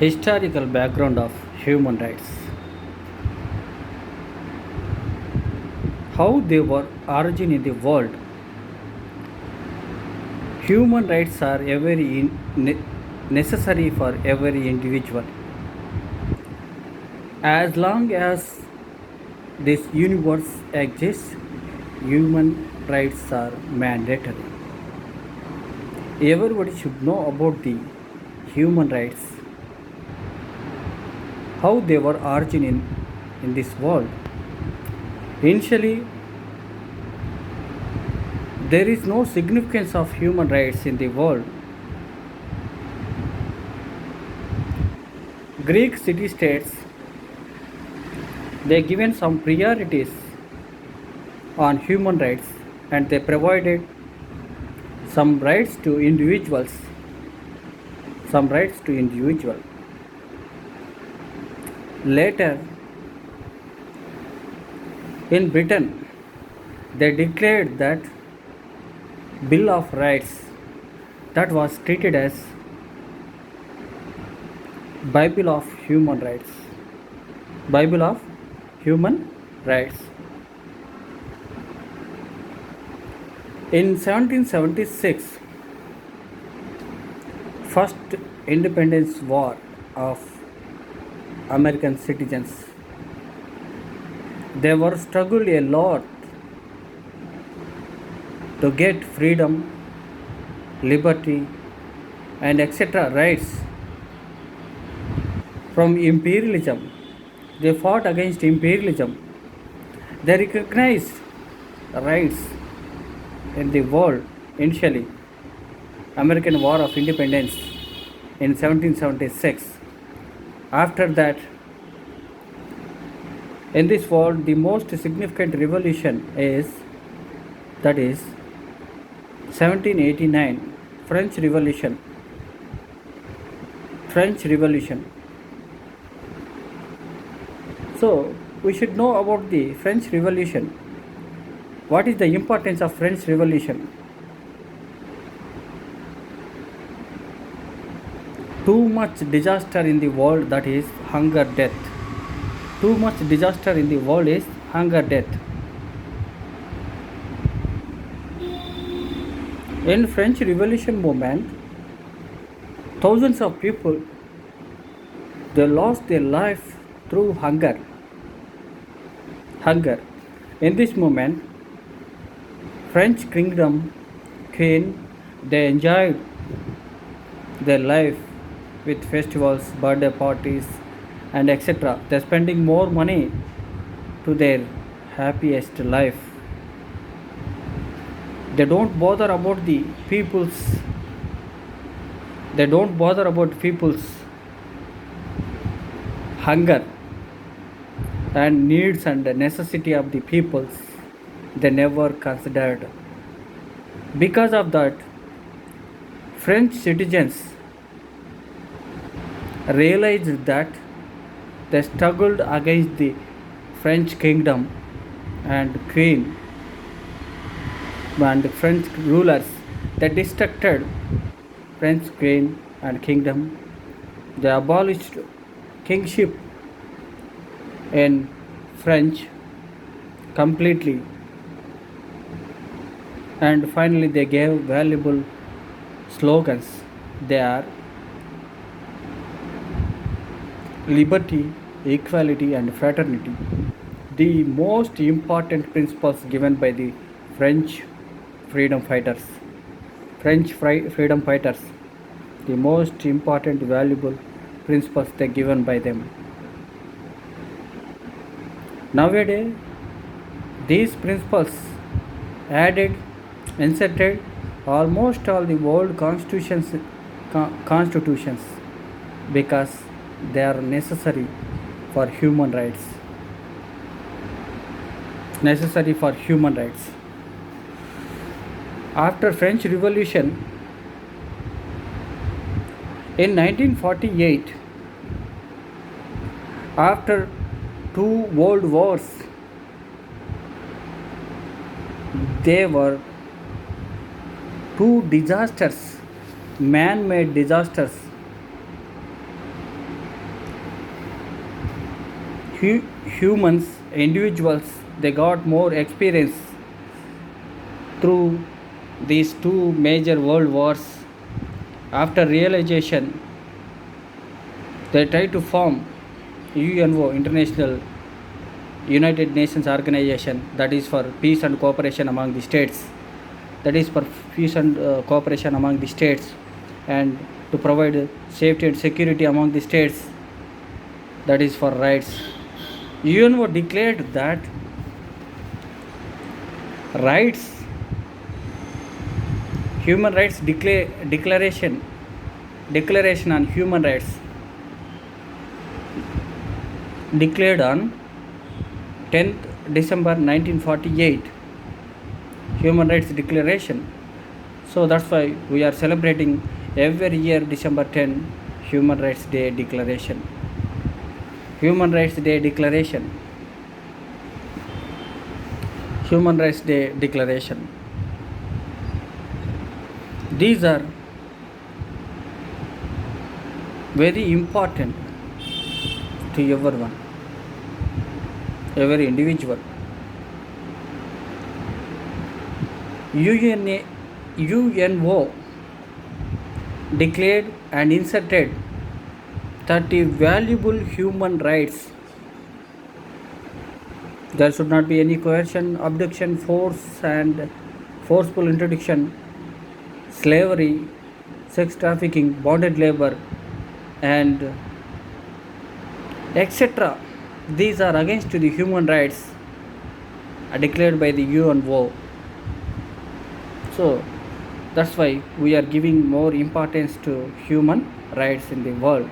Historical background of human rights. How they were origin in the world. Human rights are necessary for every individual. As long as this universe exists, human rights are mandatory. Everybody should know about the human rights, how they were origin in this world. Initially, there is no significance of human rights in the world. Greek city states they given some priorities on human rights and they provided some rights to individuals. Some rights to individual. Later, in Britain, they declared that Bill of Rights that was treated as Bible of Human Rights. Bible of Human Rights. In 1776, first independence war of American citizens. They were struggled a lot to get freedom, liberty, and etc. rights from imperialism. They fought against imperialism. They recognized rights in the world initially. American War of Independence in 1776. After that, in this world, the most significant revolution is 1789 French Revolution. French Revolution. So we should know about the French Revolution. What is the importance of French Revolution? Too much disaster in the world, that is hunger, death. Too much disaster in the world is hunger, death. In French Revolution movement, thousands of people they lost their life through hunger. In this moment, French kingdom queen they enjoyed their life with festivals, birthday parties, and etc. They're spending more money to their happiest life. They don't bother about the people's. They don't bother about people's hunger and needs and the necessity of the peoples. They never considered. Because of that, French citizens realized that they struggled against the French kingdom and queen and French rulers. They destructed French queen and kingdom. They abolished kingship in French completely. And finally, they gave valuable slogans. They are liberty, equality, and fraternity. The most important principles given by the French freedom fighters. Freedom fighters. The most important, valuable principles they given by them. Nowadays, these principles added, inserted almost all the world constitutions because they are necessary for human rights. Necessary for human rights. After French Revolution in 1948, after two world wars, there were two disasters, man-made disasters humans, individuals, they got more experience through these two major world wars. After realization, they try to form UNO, International United Nations Organization, that is for peace and cooperation among the states. That is for peace and cooperation among the states, and to provide safety and security among the states. That is for rights. UNO declared that rights, human rights declaration on human rights declared on 10th December 1948, Human Rights Declaration. So that's why we are celebrating every year December 10 Human Rights Day Declaration. Human Rights Day Declaration. Human Rights Day Declaration. These are very important to everyone, every individual. UNO declared and inserted 30 valuable human rights. There should not be any coercion, abduction, force and forceful introduction, slavery, sex trafficking, bonded labor, and etc. These are against the human rights declared by the UNO. So that's why we are giving more importance to human rights in the world.